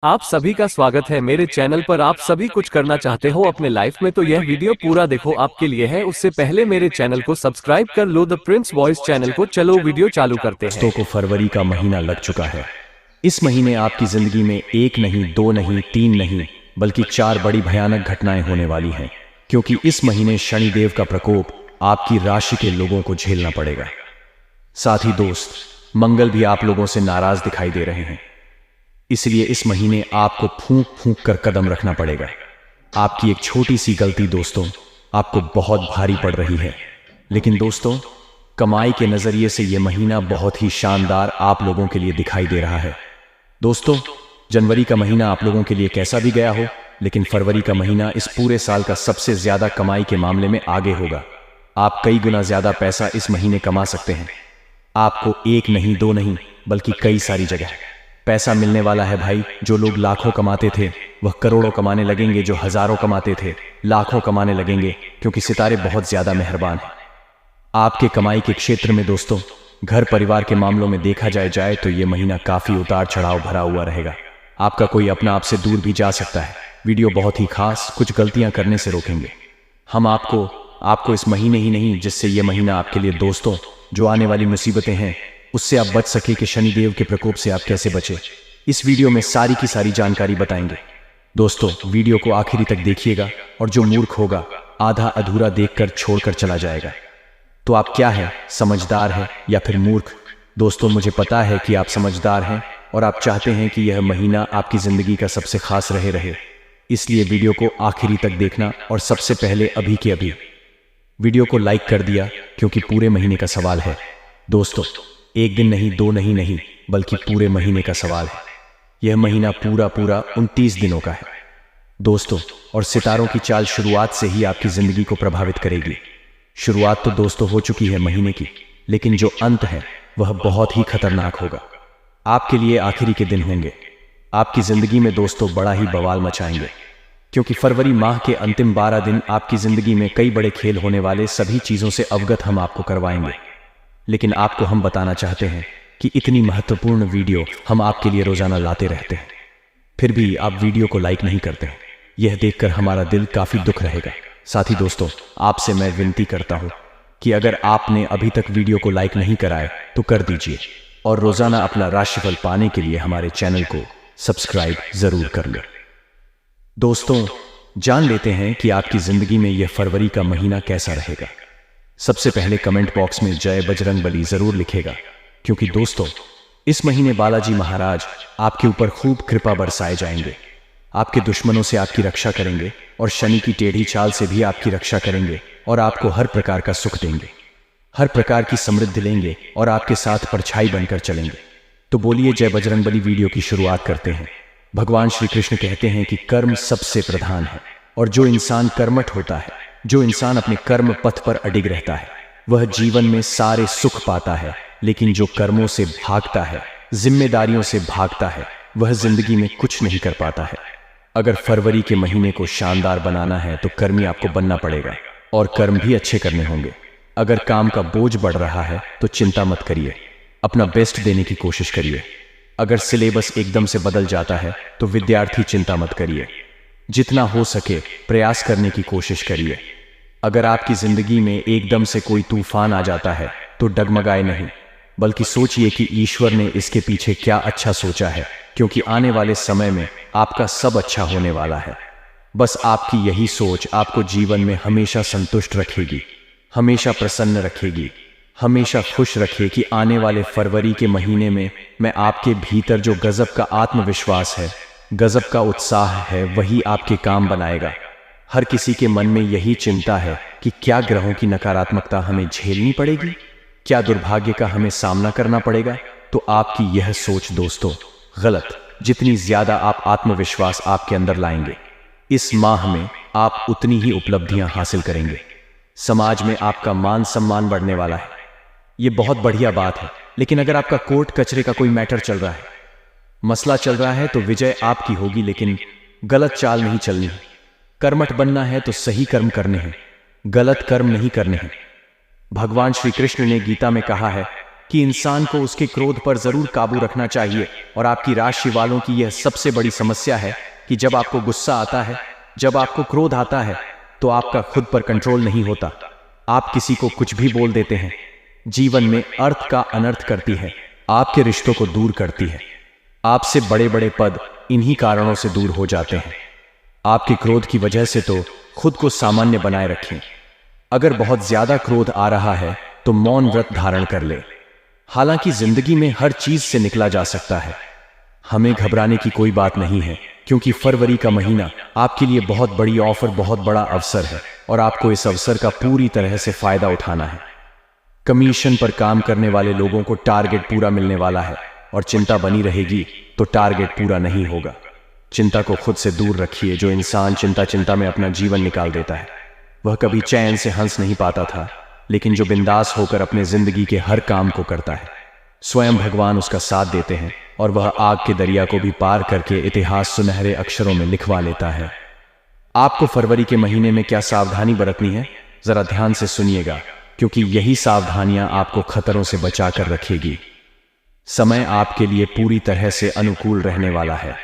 आप सभी का स्वागत है मेरे चैनल पर। आप सभी कुछ करना चाहते हो अपने लाइफ में तो यह वीडियो पूरा देखो, आपके लिए है। उससे पहले मेरे चैनल को सब्सक्राइब कर लो, द प्रिंस वॉइस चैनल को। चलो वीडियो चालू करते हैं। दोस्तों को फरवरी का महीना लग चुका है। इस महीने आपकी जिंदगी में एक नहीं, दो नहीं, तीन नहीं, बल्कि 4 बड़ी भयानक घटनाएं होने वाली हैं, क्योंकि इस महीने शनिदेव का प्रकोप आपकी राशि के लोगों को झेलना पड़ेगा। साथ ही दोस्त, मंगल भी आप लोगों से नाराज दिखाई दे रहे हैं। इसलिए इस महीने आपको फूंक फूंक कर कदम रखना पड़ेगा। आपकी एक छोटी सी गलती दोस्तों आपको बहुत भारी पड़ रही है। लेकिन दोस्तों, कमाई के नजरिए से यह महीना बहुत ही शानदार आप लोगों के लिए दिखाई दे रहा है। दोस्तों, जनवरी का महीना आप लोगों के लिए कैसा भी गया हो, लेकिन फरवरी का महीना इस पूरे साल का सबसे ज्यादा कमाई के मामले में आगे होगा। आप कई गुना ज्यादा पैसा इस महीने कमा सकते हैं। आपको एक नहीं, दो नहीं, बल्कि कई सारी जगह पैसा मिलने वाला है भाई। जो लोग लाखों कमाते थे वह करोड़ों कमाने लगेंगे, जो हजारों कमाते थे लाखों कमाने लगेंगे, क्योंकि सितारे बहुत ज्यादा मेहरबान हैं आपके कमाई के क्षेत्र में। दोस्तों, घर परिवार के मामलों में देखा जाए तो यह महीना काफी उतार चढ़ाव भरा हुआ रहेगा। आपका कोई अपना आपसे दूर भी जा सकता है। वीडियो बहुत ही खास कुछ गलतियां करने से रोकेंगे। हम आपको इस महीने ही नहीं, जिससे यह महीना आपके लिए दोस्तों जो आने वाली मुसीबतें हैं उससे आप बच सके कि शनिदेव के प्रकोप से आप कैसे बचे, इस वीडियो में सारी की सारी जानकारी बताएंगे। दोस्तों, वीडियो को आखिरी तक देखिएगा, और जो मूर्ख होगा आधा अधूरा देखकर छोड़कर चला जाएगा। तो आप क्या है, समझदार है या फिर मूर्ख? दोस्तों, मुझे पता है कि आप समझदार हैं और आप चाहते हैं कि यह महीना आपकी जिंदगी का सबसे खास रहे। इसलिए वीडियो को आखिरी तक देखना, और सबसे पहले अभी के अभी वीडियो को लाइक कर दिया, क्योंकि पूरे महीने का सवाल है। दोस्तों, एक दिन नहीं, दो नहीं, बल्कि पूरे महीने का सवाल है। यह महीना पूरा 29 दिनों का है दोस्तों, और सितारों की चाल शुरुआत से ही आपकी जिंदगी को प्रभावित करेगी। शुरुआत तो दोस्तों हो चुकी है महीने की, लेकिन जो अंत है वह बहुत ही खतरनाक होगा। आपके लिए आखिरी के दिन होंगे आपकी जिंदगी में दोस्तों, बड़ा ही बवाल मचाएंगे, क्योंकि फरवरी माह के अंतिम 12 दिन आपकी जिंदगी में कई बड़े खेल होने वाले। सभी चीजों से अवगत हम आपको करवाएंगे, लेकिन आपको हम बताना चाहते हैं कि इतनी महत्वपूर्ण वीडियो हम आपके लिए रोजाना लाते रहते हैं, फिर भी आप वीडियो को लाइक नहीं करते हैं। यह देखकर हमारा दिल काफी दुख रहेगा। साथ ही दोस्तों, आपसे मैं विनती करता हूं कि अगर आपने अभी तक वीडियो को लाइक नहीं कराए तो कर दीजिए, और रोजाना अपना राशिफल पाने के लिए हमारे चैनल को सब्सक्राइब जरूर कर लें। दोस्तों, जान लेते हैं कि आपकी जिंदगी में यह फरवरी का महीना कैसा रहेगा। सबसे पहले कमेंट बॉक्स में जय बजरंगबली जरूर लिखेगा, क्योंकि दोस्तों इस महीने बालाजी महाराज आपके ऊपर खूब कृपा बरसाए जाएंगे। आपके दुश्मनों से आपकी रक्षा करेंगे, और शनि की टेढ़ी चाल से भी आपकी रक्षा करेंगे, और आपको हर प्रकार का सुख देंगे, हर प्रकार की समृद्धि लेंगे, और आपके साथ परछाई बनकर चलेंगे। तो बोलिए जय बजरंगबली। वीडियो की शुरुआत करते हैं। भगवान श्री कृष्ण कहते हैं कि कर्म सबसे प्रधान है, और जो इंसान कर्मठ होता है, जो इंसान अपने कर्म पथ पर अडिग रहता है, वह जीवन में सारे सुख पाता है। लेकिन जो कर्मों से भागता है, जिम्मेदारियों से भागता है, वह जिंदगी में कुछ नहीं कर पाता है। अगर फरवरी के महीने को शानदार बनाना है तो कर्मी आपको बनना पड़ेगा, और कर्म भी अच्छे करने होंगे। अगर काम का बोझ बढ़ रहा है तो चिंता मत करिए, अपना बेस्ट देने की कोशिश करिए। अगर सिलेबस एकदम से बदल जाता है तो विद्यार्थी चिंता मत करिए, जितना हो सके प्रयास करने की कोशिश करिए। अगर आपकी जिंदगी में एकदम से कोई तूफान आ जाता है तो डगमगाए नहीं, बल्कि सोचिए कि ईश्वर ने इसके पीछे क्या अच्छा सोचा है, क्योंकि आने वाले समय में आपका सब अच्छा होने वाला है। बस आपकी यही सोच आपको जीवन में हमेशा संतुष्ट रखेगी, हमेशा प्रसन्न रखेगी, हमेशा खुश रखे कि आने वाले फरवरी के महीने में मैं आपके भीतर जो गजब का आत्मविश्वास है, गजब का उत्साह है, वही आपके काम बनाएगा। हर किसी के मन में यही चिंता है कि क्या ग्रहों की नकारात्मकता हमें झेलनी पड़ेगी, क्या दुर्भाग्य का हमें सामना करना पड़ेगा। तो आपकी यह सोच दोस्तों गलत। जितनी ज्यादा आप आत्मविश्वास आपके अंदर लाएंगे, इस माह में आप उतनी ही उपलब्धियां हासिल करेंगे। समाज में आपका मान सम्मान बढ़ने वाला है, ये बहुत बढ़िया बात है। लेकिन अगर आपका कोर्ट कचरे का कोई मैटर चल रहा है, मसला चल रहा है, तो विजय आपकी होगी, लेकिन गलत चाल नहीं चलनी है। कर्मठ बनना है तो सही कर्म करने हैं, गलत कर्म नहीं करने हैं। भगवान श्री कृष्ण ने गीता में कहा है कि इंसान को उसके क्रोध पर जरूर काबू रखना चाहिए। और आपकी राशि वालों की यह सबसे बड़ी समस्या है कि जब आपको गुस्सा आता है, जब आपको क्रोध आता है, तो आपका खुद पर कंट्रोल नहीं होता। आप किसी को कुछ भी बोल देते हैं। जीवन में अर्थ का अनर्थ करती है, आपके रिश्तों को दूर करती है। आपसे बड़े बड़े पद इन्हीं कारणों से दूर हो जाते हैं। आपके क्रोध की वजह से तो खुद को सामान्य बनाए रखें। अगर बहुत ज्यादा क्रोध आ रहा है तो मौन व्रत धारण कर ले। हालांकि जिंदगी में हर चीज से निकला जा सकता है। हमें घबराने की कोई बात नहीं है, क्योंकि फरवरी का महीना आपके लिए बहुत बड़ी ऑफर, बहुत बड़ा अवसर है और आपको इस अवसर का पूरी तरह से फायदा उठाना है। कमीशन पर काम करने वाले लोगों को टारगेट पूरा मिलने वाला है और चिंता बनी रहेगी तो टारगेट पूरा नहीं होगा। चिंता को खुद से दूर रखिए। जो इंसान चिंता में अपना जीवन निकाल देता है, वह कभी चैन से हंस नहीं पाता था, लेकिन जो बिंदास होकर अपने जिंदगी के हर काम को करता है, स्वयं भगवान उसका साथ देते हैं और वह आग के दरिया को भी पार करके इतिहास सुनहरे अक्षरों में लिखवा लेता है। आपको फरवरी के महीने में क्या सावधानी बरतनी है, जरा ध्यान से सुनिएगा, क्योंकि यही सावधानियां आपको खतरों से बचा कर रखेगी। समय आपके लिए पूरी तरह से अनुकूल रहने वाला है।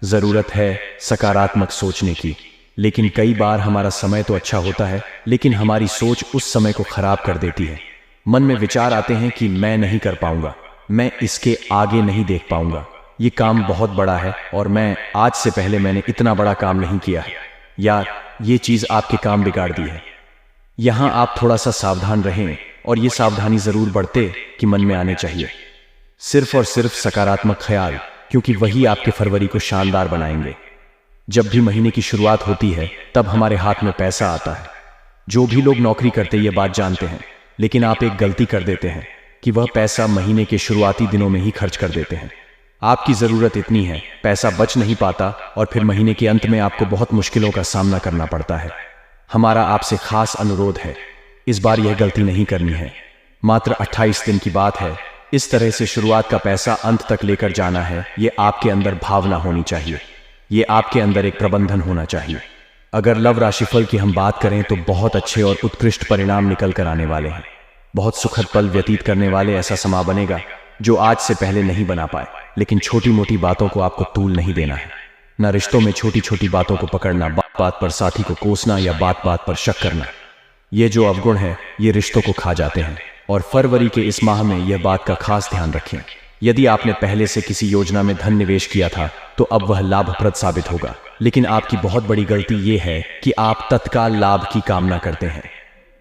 जरूरत है सकारात्मक सोचने की, लेकिन कई बार हमारा समय तो अच्छा होता है, लेकिन हमारी सोच उस समय को खराब कर देती है। मन में विचार आते हैं कि मैं नहीं कर पाऊंगा, मैं इसके आगे नहीं देख पाऊंगा, ये काम बहुत बड़ा है और मैं आज से पहले मैंने इतना बड़ा काम नहीं किया है, यार ये चीज आपके काम बिगाड़ दी है। यहां आप थोड़ा सा सावधान रहें और ये सावधानी जरूर बढ़ते कि मन में आने चाहिए। सिर्फ और सिर्फ सकारात्मक ख्याल, क्योंकि वही आपके फरवरी को शानदार बनाएंगे। जब भी महीने की शुरुआत होती है तब हमारे हाथ में पैसा आता है। जो भी लोग नौकरी करते ये बात जानते हैं, लेकिन आप एक गलती कर देते हैं कि वह पैसा महीने के शुरुआती दिनों में ही खर्च कर देते हैं। आपकी जरूरत इतनी है, पैसा बच नहीं पाता और फिर महीने के अंत में आपको बहुत मुश्किलों का सामना करना पड़ता है। हमारा आपसे खास अनुरोध है, इस बार यह गलती नहीं करनी है। मात्र 28 दिन की बात है। इस तरह से शुरुआत का पैसा अंत तक लेकर जाना है। ये आपके अंदर भावना होनी चाहिए, ये आपके अंदर एक प्रबंधन होना चाहिए। अगर लव राशिफल की हम बात करें तो बहुत अच्छे और उत्कृष्ट परिणाम निकल कर आने वाले हैं। बहुत सुखद पल व्यतीत करने वाले ऐसा समा बनेगा जो आज से पहले नहीं बना पाए। लेकिन छोटी मोटी बातों को आपको तूल नहीं देना है। न रिश्तों में छोटी छोटी बातों को पकड़ना, बात बात पर साथी को कोसना या बात बात पर शक करना, ये जो अवगुण है ये रिश्तों को खा जाते हैं। और फरवरी के इस माह में यह बात का खास ध्यान रखें, यदि आपने पहले से किसी योजना में धन निवेश किया था तो अब वह लाभप्रद साबित होगा। लेकिन आपकी बहुत बड़ी गलती यह है कि आप तत्काल लाभ की कामना करते हैं।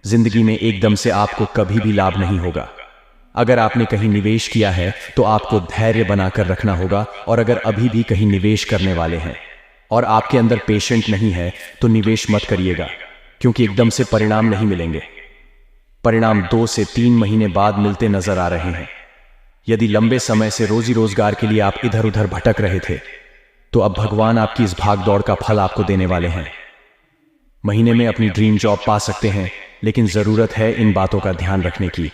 जिंदगी में एकदम से आपको कभी भी लाभ नहीं होगा। अगर आपने कहीं निवेश किया है तो आपको धैर्य बनाकर रखना होगा, और अगर अभी भी कहीं निवेश करने वाले हैं और आपके अंदर पेशेंट नहीं है तो निवेश मत करिएगा, क्योंकि एकदम से परिणाम नहीं मिलेंगे। परिणाम 2 से 3 महीने बाद मिलते नजर आ रहे हैं। यदि लंबे समय से रोजी रोजगार के लिए आप इधर उधर भटक रहे थे तो अब भगवान आपकी इस भाग दौड़ का फल आपको देने वाले हैं। महीने में अपनी ड्रीम जॉब पा सकते हैं, लेकिन जरूरत है इन बातों का ध्यान रखने की।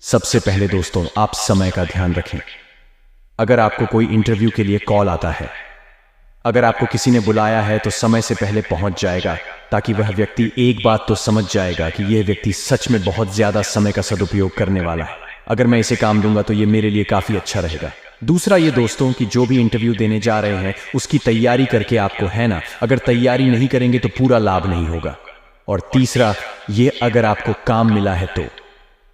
सबसे पहले दोस्तों, आप समय का ध्यान रखें। अगर आपको कोई इंटरव्यू के लिए कॉल आता है, अगर आपको किसी ने बुलाया है तो समय से पहले पहुंच जाएगा, ताकि वह व्यक्ति एक बात तो समझ जाएगा कि यह व्यक्ति सच में बहुत ज्यादा समय का सदुपयोग करने वाला है। अगर मैं इसे काम दूंगा तो ये मेरे लिए काफी अच्छा रहेगा। दूसरा ये दोस्तों कि जो भी इंटरव्यू देने जा रहे हैं उसकी तैयारी करके आपको, है ना, अगर तैयारी नहीं करेंगे तो पूरा लाभ नहीं होगा। और तीसरा ये, अगर आपको काम मिला है तो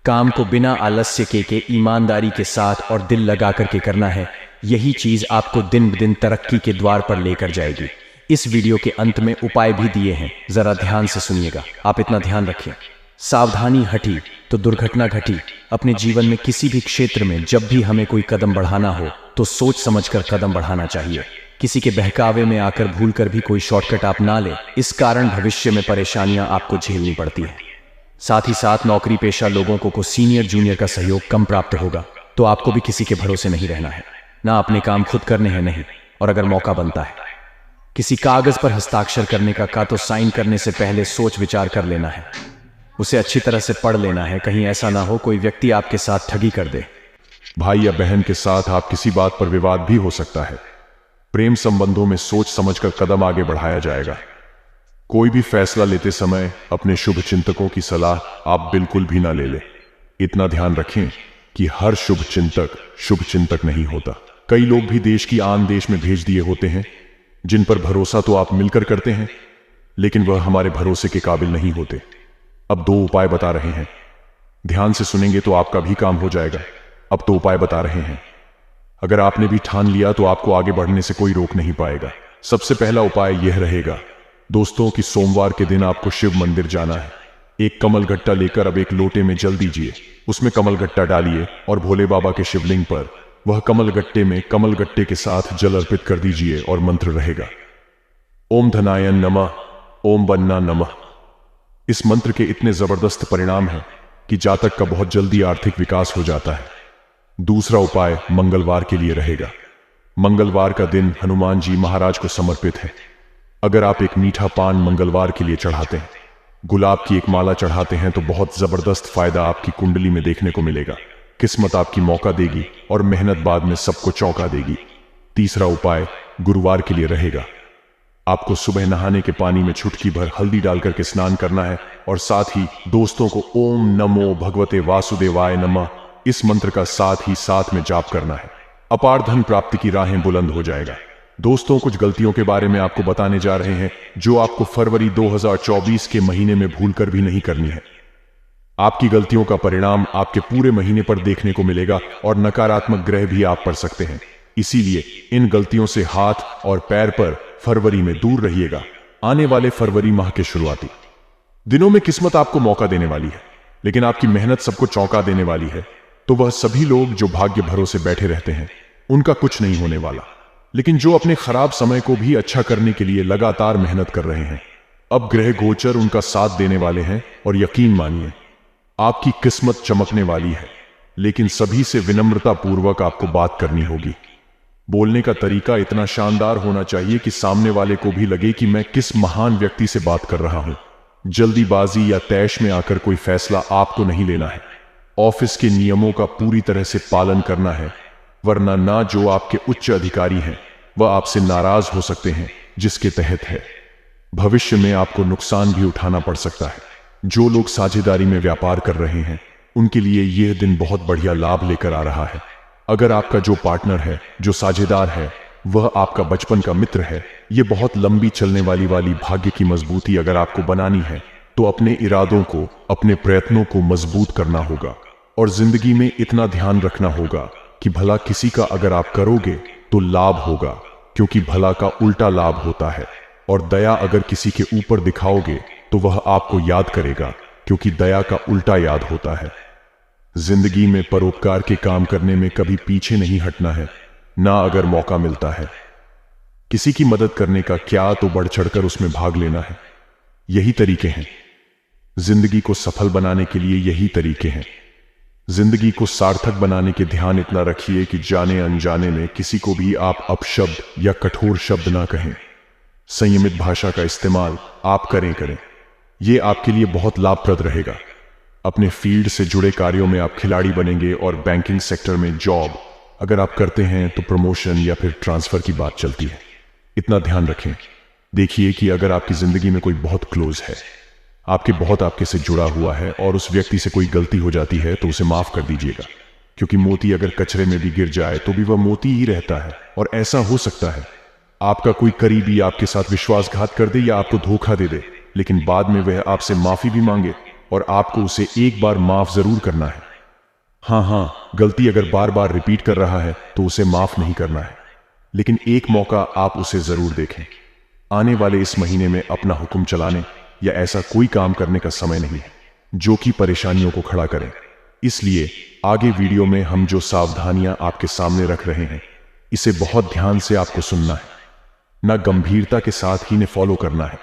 काम को बिना आलस्य के ईमानदारी के साथ और दिल लगा करके करना है। यही चीज आपको दिन ब दिन तरक्की के द्वार पर लेकर जाएगी। इस वीडियो के अंत में उपाय भी दिए हैं, जरा ध्यान से सुनिएगा। आप इतना ध्यान रखिए, सावधानी हटी तो दुर्घटना घटी। अपने जीवन में किसी भी क्षेत्र में जब भी हमें कोई कदम बढ़ाना हो तो सोच समझकर कदम बढ़ाना चाहिए। किसी के बहकावे में आकर भूलकर भी कोई शॉर्टकट आप ना ले, इस कारण भविष्य में परेशानियां आपको झेलनी पड़ती है। साथ ही साथ नौकरी पेशा लोगों को सीनियर जूनियर का सहयोग कम प्राप्त होगा, तो आपको भी किसी के भरोसे नहीं रहना है, ना अपने काम खुद करने हैं नहीं। और अगर मौका बनता है किसी कागज पर हस्ताक्षर करने का तो साइन करने से पहले सोच विचार कर लेना है, उसे अच्छी तरह से पढ़ लेना है। कहीं ऐसा ना हो कोई व्यक्ति आपके साथ ठगी कर दे। भाई या बहन के साथ आप किसी बात पर विवाद भी हो सकता है। प्रेम संबंधों में सोच समझकर कदम आगे बढ़ाया जाएगा। कोई भी फैसला लेते समय अपने शुभ चिंतकों की सलाह आप बिल्कुल भी ना ले लें। इतना ध्यान रखें कि हर शुभ चिंतक नहीं होता। कई लोग भी देश की आन देश में भेज दिए होते हैं, जिन पर भरोसा तो आप मिलकर करते हैं, लेकिन वह हमारे भरोसे के काबिल नहीं होते। अब 2 उपाय बता रहे हैं, ध्यान से सुनेंगे तो आपका भी काम हो जाएगा। अब तो उपाय बता रहे हैं, अगर आपने भी ठान लिया तो आपको आगे बढ़ने से कोई रोक नहीं पाएगा। सबसे पहला उपाय यह रहेगा दोस्तों कि सोमवार के दिन आपको शिव मंदिर जाना है। एक कमल गट्टा लेकर अब एक लोटे में जल दीजिए, उसमें कमल गट्टा डालिए और भोले बाबा के शिवलिंग पर वह कमल गट्टे में कमल गट्टे के साथ जल अर्पित कर दीजिए और मंत्र रहेगा ओम धनाय नमः, ओम बन्ना नमः। इस मंत्र के इतने जबरदस्त परिणाम हैं कि जातक का बहुत जल्दी आर्थिक विकास हो जाता है। दूसरा उपाय मंगलवार के लिए रहेगा। मंगलवार का दिन हनुमान जी महाराज को समर्पित है। अगर आप एक मीठा पान मंगलवार के लिए चढ़ाते हैं, गुलाब की एक माला चढ़ाते हैं, तो बहुत जबरदस्त फायदा आपकी कुंडली में देखने को मिलेगा। किस्मत आपकी मौका देगी और मेहनत बाद में सबको चौंका देगी। तीसरा उपाय गुरुवार के लिए रहेगा। आपको सुबह नहाने के पानी में चुटकी भर हल्दी डालकर के स्नान करना है और साथ ही दोस्तों को ओम नमो भगवते वासुदेवाय नमः इस मंत्र का साथ ही साथ में जाप करना है। अपार धन प्राप्ति की राहें बुलंद हो जाएगा। दोस्तों, कुछ गलतियों के बारे में आपको बताने जा रहे हैं जो आपको फरवरी 2024 के महीने में भूलकर भी नहीं करनी है। आपकी गलतियों का परिणाम आपके पूरे महीने पर देखने को मिलेगा और नकारात्मक ग्रह भी आप पड़ सकते हैं। इसीलिए इन गलतियों से हाथ और पैर पर फरवरी में दूर रहिएगा। आने वाले फरवरी माह के शुरुआती दिनों में किस्मत आपको मौका देने वाली है, लेकिन आपकी मेहनत सबको चौंका देने वाली है। तो वह सभी लोग जो भाग्य भरोसे बैठे रहते हैं, उनका कुछ नहीं होने वाला। लेकिन जो अपने खराब समय को भी अच्छा करने के लिए लगातार मेहनत कर रहे हैं, अब ग्रह गोचर उनका साथ देने वाले हैं और यकीन मानिए आपकी किस्मत चमकने वाली है। लेकिन सभी से विनम्रता पूर्वक आपको बात करनी होगी। बोलने का तरीका इतना शानदार होना चाहिए कि सामने वाले को भी लगे कि मैं किस महान व्यक्ति से बात कर रहा हूं। जल्दीबाजी या तैश में आकर कोई फैसला आपको नहीं लेना है। ऑफिस के नियमों का पूरी तरह से पालन करना है, वरना ना जो आपके उच्च अधिकारी हैं वह आपसे नाराज हो सकते हैं, जिसके तहत है भविष्य में आपको नुकसान भी उठाना पड़ सकता है। जो लोग साझेदारी में व्यापार कर रहे हैं, उनके लिए यह दिन बहुत बढ़िया लाभ लेकर आ रहा है। अगर आपका जो पार्टनर है, जो साझेदार है, वह आपका बचपन का मित्र है, यह बहुत लंबी चलने वाली भाग्य की मजबूती अगर आपको बनानी है तो अपने इरादों को, अपने प्रयत्नों को मजबूत करना होगा और जिंदगी में इतना ध्यान रखना होगा कि भला किसी का अगर आप करोगे तो लाभ होगा, क्योंकि भला का उल्टा लाभ होता है। और दया अगर किसी के ऊपर दिखाओगे तो वह आपको याद करेगा, क्योंकि दया का उल्टा याद होता है। जिंदगी में परोपकार के काम करने में कभी पीछे नहीं हटना है, ना अगर मौका मिलता है किसी की मदद करने का, क्या तो बढ़ चढ़कर उसमें भाग लेना है। यही तरीके हैं जिंदगी को सफल बनाने के लिए, यही तरीके हैं जिंदगी को सार्थक बनाने के। ध्यान इतना रखिए कि जाने अनजाने में किसी को भी आप अपशब्द या कठोर शब्द ना कहें। संयमित भाषा का इस्तेमाल आप करें। यह आपके लिए बहुत लाभप्रद रहेगा। अपने फील्ड से जुड़े कार्यों में आप खिलाड़ी बनेंगे और बैंकिंग सेक्टर में जॉब अगर आप करते हैं तो प्रमोशन या फिर ट्रांसफर की बात चलती है। इतना ध्यान रखें। देखिए कि अगर आपकी जिंदगी में कोई बहुत क्लोज है, आपके से जुड़ा हुआ है और उस व्यक्ति से कोई गलती हो जाती है तो उसे माफ कर दीजिएगा, क्योंकि मोती अगर कचरे में भी गिर जाए तो भी वह मोती ही रहता है। और ऐसा हो सकता है आपका कोई करीबी आपके साथ विश्वासघात कर दे या आपको धोखा दे दे, लेकिन बाद में वह आपसे माफी भी मांगे और आपको उसे एक बार माफ जरूर करना है। हाँ, गलती अगर बार बार रिपीट कर रहा है तो उसे माफ नहीं करना है, लेकिन एक मौका आप उसे जरूर देखें। आने वाले इस महीने में अपना हुक्म चलाने या ऐसा कोई काम करने का समय नहीं है जो कि परेशानियों को खड़ा करें। इसलिए आगे वीडियो में हम जो सावधानियां आपके सामने रख रहे हैं, इसे बहुत ध्यान से आपको सुनना है, ना गंभीरता के साथ ही ने फॉलो करना है,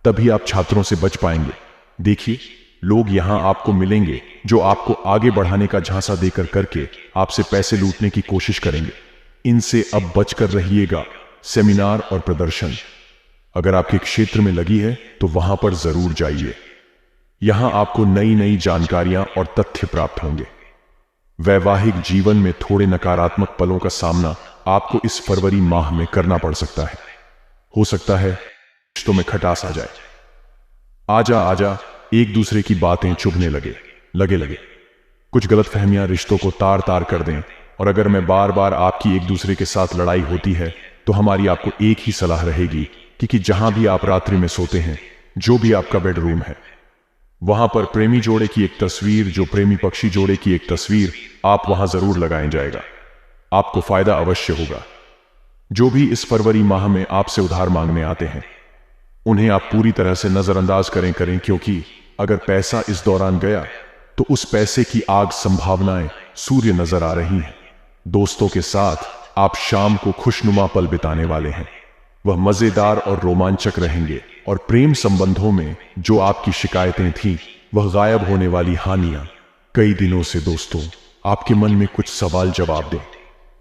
तभी आप छात्रों से बच पाएंगे। देखिए, लोग यहां आपको मिलेंगे जो आपको आगे बढ़ाने का झांसा देकर करके आपसे पैसे लूटने की कोशिश करेंगे। इनसे अब बचकर रहिएगा। सेमिनार और प्रदर्शन अगर आपके क्षेत्र में लगी है तो वहां पर जरूर जाइए। यहां आपको नई नई जानकारियां और तथ्य प्राप्त होंगे। वैवाहिक जीवन में थोड़े नकारात्मक पलों का सामना आपको इस फरवरी माह में करना पड़ सकता है। हो सकता है रिश्तों में खटास आ जाए। आजा एक दूसरे की बातें चुभने लगे। कुछ गलतफहमियां रिश्तों को तार तार कर दें। और अगर मैं बार बार आपकी एक दूसरे के साथ लड़ाई होती है तो हमारी आपको एक ही सलाह रहेगी कि जहां भी आप रात्रि में सोते हैं, जो भी आपका बेडरूम है, वहां पर प्रेमी जोड़े की एक तस्वीर, जो प्रेमी पक्षी जोड़े की एक तस्वीर, आप वहां जरूर लगाएं जाएगा। आपको फायदा अवश्य होगा। जो भी इस फरवरी माह में आपसे उधार मांगने आते हैं, उन्हें आप पूरी तरह से नजरअंदाज करें, क्योंकि अगर पैसा इस दौरान गया तो उस पैसे की आग संभावनाएं सूर्य नजर आ रही हैं। दोस्तों के साथ आप शाम को खुशनुमा पल बिताने वाले हैं। वह मजेदार और रोमांचक रहेंगे। और प्रेम संबंधों में जो आपकी शिकायतें थीं, वह गायब होने वाली हानियां कई दिनों से दोस्तों आपके मन में कुछ सवाल जवाब दें।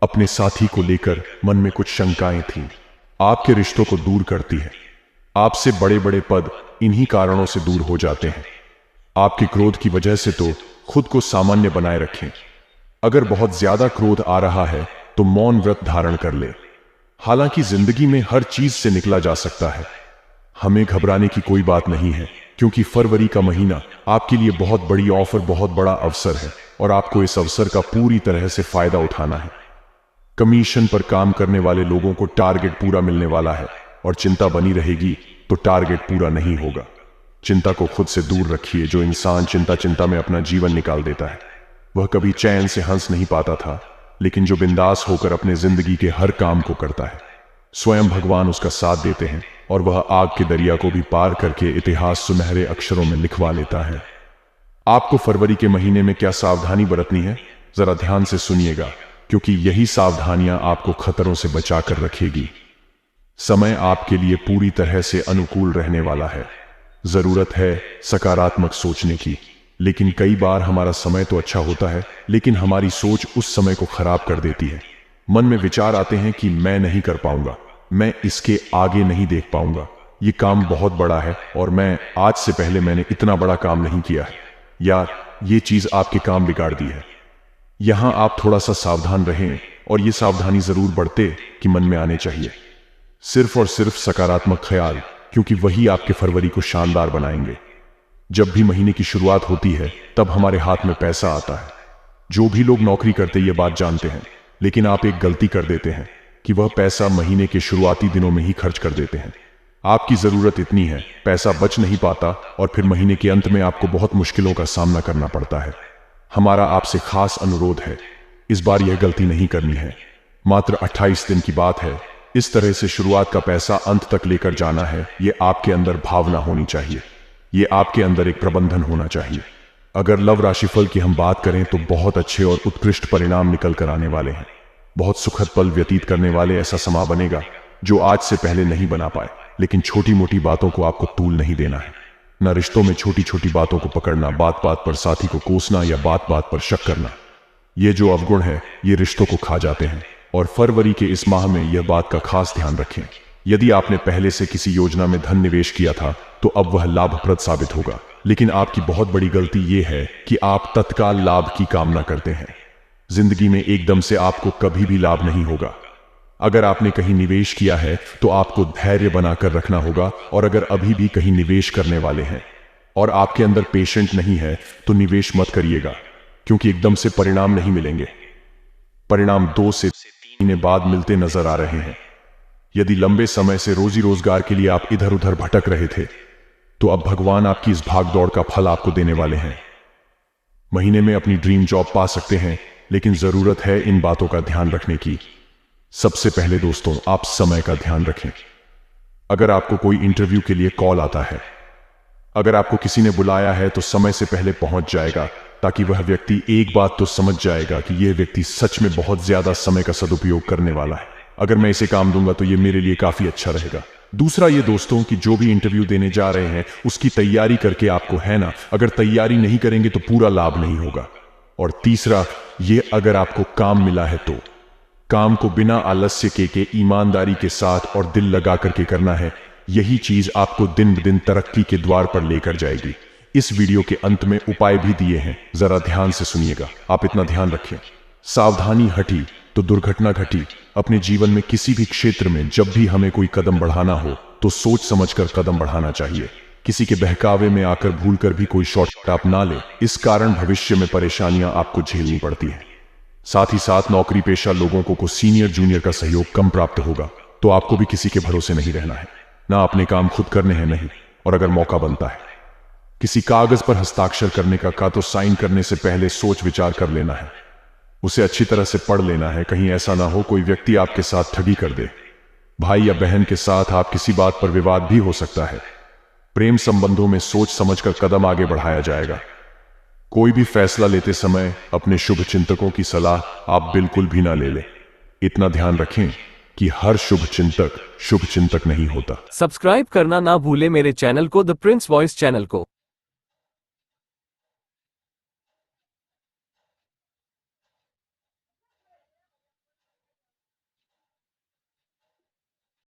अपने साथी को लेकर मन में कुछ शंकाएं थीं, आपके रिश्तों को दूर करती है। आपसे बड़े बड़े पद इन्हीं कारणों से दूर हो जाते हैं। आपके क्रोध की वजह से तो खुद को सामान्य बनाए रखें। अगर बहुत ज्यादा क्रोध आ रहा है तो मौन व्रत धारण कर ले। हालांकि जिंदगी में हर चीज से निकला जा सकता है। हमें घबराने की कोई बात नहीं है, क्योंकि फरवरी का महीना आपके लिए बहुत बड़ी ऑफर, बहुत बड़ा अवसर है और आपको इस अवसर का पूरी तरह से फायदा उठाना है। कमीशन पर काम करने वाले लोगों को टारगेट पूरा मिलने वाला है और चिंता बनी रहेगी तो टारगेट पूरा नहीं होगा। चिंता को खुद से दूर रखिए। जो इंसान चिंता में अपना जीवन निकाल देता है, वह कभी चैन से हंस नहीं पाता था, लेकिन जो बिंदास होकर अपने जिंदगी के हर काम को करता है, स्वयं भगवान उसका साथ देते हैं और वह आग के दरिया को भी पार करके इतिहास सुनहरे अक्षरों में लिखवा लेता है। आपको फरवरी के महीने में क्या सावधानी बरतनी है, जरा ध्यान से सुनिएगा, क्योंकि यही सावधानियां आपको खतरों से बचाकर रखेगी। समय आपके लिए पूरी तरह से अनुकूल रहने वाला है। जरूरत है सकारात्मक सोचने की, लेकिन कई बार हमारा समय तो अच्छा होता है, लेकिन हमारी सोच उस समय को खराब कर देती है। मन में विचार आते हैं कि मैं नहीं कर पाऊंगा, मैं इसके आगे नहीं देख पाऊंगा, ये काम बहुत बड़ा है और मैं आज से पहले मैंने इतना बड़ा काम नहीं किया है, यार ये चीज आपके काम बिगाड़ दी है। यहां आप थोड़ा सा सावधान रहें और ये सावधानी जरूर बढ़ते कि मन में आने चाहिए। सिर्फ और सिर्फ सकारात्मक ख्याल, क्योंकि वही आपके फरवरी को शानदार बनाएंगे। जब भी महीने की शुरुआत होती है तब हमारे हाथ में पैसा आता है। जो भी लोग नौकरी करते ये बात जानते हैं, लेकिन आप एक गलती कर देते हैं कि वह पैसा महीने के शुरुआती दिनों में ही खर्च कर देते हैं। आपकी जरूरत इतनी है, पैसा बच नहीं पाता और फिर महीने के अंत में आपको बहुत मुश्किलों का सामना करना पड़ता है। हमारा आपसे खास अनुरोध है, इस बार यह गलती नहीं करनी है। मात्र 28 दिन की बात है। इस तरह से शुरुआत का पैसा अंत तक लेकर जाना है। ये आपके अंदर भावना होनी चाहिए, ये आपके अंदर एक प्रबंधन होना चाहिए। अगर लव राशिफल की हम बात करें तो बहुत अच्छे और उत्कृष्ट परिणाम निकल कर आने वाले हैं। बहुत सुखद पल व्यतीत करने वाले ऐसा समा बनेगा जो आज से पहले नहीं बना पाए। लेकिन छोटी मोटी बातों को आपको तूल नहीं देना है। न रिश्तों में छोटी छोटी बातों को पकड़ना, बात बात पर साथी को कोसना या बात बात पर शक करना, ये जो अवगुण है ये रिश्तों को खा जाते हैं। और फरवरी के इस माह में यह बात का खास ध्यान रखें, यदि आपने पहले से किसी योजना में धन निवेश किया था तो अब वह लाभप्रद साबित होगा। लेकिन आपकी बहुत बड़ी गलती यह है कि आप तत्काल लाभ की कामना करते हैं। जिंदगी में एकदम से आपको कभी भी लाभ नहीं होगा। अगर आपने कहीं निवेश किया है तो आपको धैर्य बनाकर रखना होगा। और अगर अभी भी कहीं निवेश करने वाले हैं और आपके अंदर पेशेंट नहीं है तो निवेश मत करिएगा, क्योंकि एकदम से परिणाम नहीं मिलेंगे। परिणाम 2 से 3 महीने बाद मिलते नजर आ रहे हैं। यदि लंबे समय से रोजी रोजगार के लिए आप इधर उधर भटक रहे थे तो अब भगवान आपकी इस भागदौड़ का फल आपको देने वाले हैं। महीने में अपनी ड्रीम जॉब पा सकते हैं, लेकिन जरूरत है इन बातों का ध्यान रखने की। सबसे पहले दोस्तों, आप समय का ध्यान रखें। अगर आपको कोई इंटरव्यू के लिए कॉल आता है, अगर आपको किसी ने बुलाया है तो समय से पहले पहुंच जाएगा, ताकि वह व्यक्ति एक बात तो समझ जाएगा कि यह व्यक्ति सच में बहुत ज्यादा समय का सदुपयोग करने वाला है। अगर मैं इसे काम दूंगा तो यह मेरे लिए काफी अच्छा रहेगा। दूसरा ये दोस्तों कि जो भी इंटरव्यू देने जा रहे हैं उसकी तैयारी करके आपको, है ना, अगर तैयारी नहीं करेंगे तो पूरा लाभ नहीं होगा। और तीसरा ये, अगर आपको काम मिला है तो काम को बिना आलस्य के ईमानदारी के साथ और दिल लगा करके करना है। यही चीज आपको दिन ब दिन तरक्की के द्वार पर लेकर जाएगी। इस वीडियो के अंत में उपाय भी दिए हैं, जरा ध्यान से सुनिएगा। आप इतना ध्यान रखें, सावधानी हटी तो दुर्घटना घटी। अपने जीवन में किसी भी क्षेत्र में जब भी हमें कोई कदम बढ़ाना हो तो सोच समझकर कदम बढ़ाना चाहिए, किसी के बहकावे में आकर भूलकर भी कोई शॉर्टकट अपना ले, इस कारण भविष्य में परेशानियां आपको झेलनी पड़ती है। साथ ही साथ नौकरी पेशा लोगों को सीनियर जूनियर का सहयोग कम प्राप्त होगा, तो आपको भी किसी के भरोसे नहीं रहना है, ना अपने काम खुद करने हैं नहीं। और अगर मौका बनता है किसी कागज पर हस्ताक्षर करने का तो साइन करने से पहले सोच विचार कर लेना है, उसे अच्छी तरह से पढ़ लेना है। कहीं ऐसा ना हो कोई व्यक्ति आपके साथ ठगी कर दे। भाई या बहन के साथ आप किसी बात पर विवाद भी हो सकता है। प्रेम संबंधों में सोच समझकर कदम आगे बढ़ाया जाएगा। कोई भी फैसला लेते समय अपने शुभ चिंतकों की सलाह आप बिल्कुल भी ना ले लें। इतना ध्यान रखें कि हर शुभ चिंतक नहीं होता। सब्सक्राइब करना ना भूले मेरे चैनल को, द प्रिंस वॉइस चैनल को।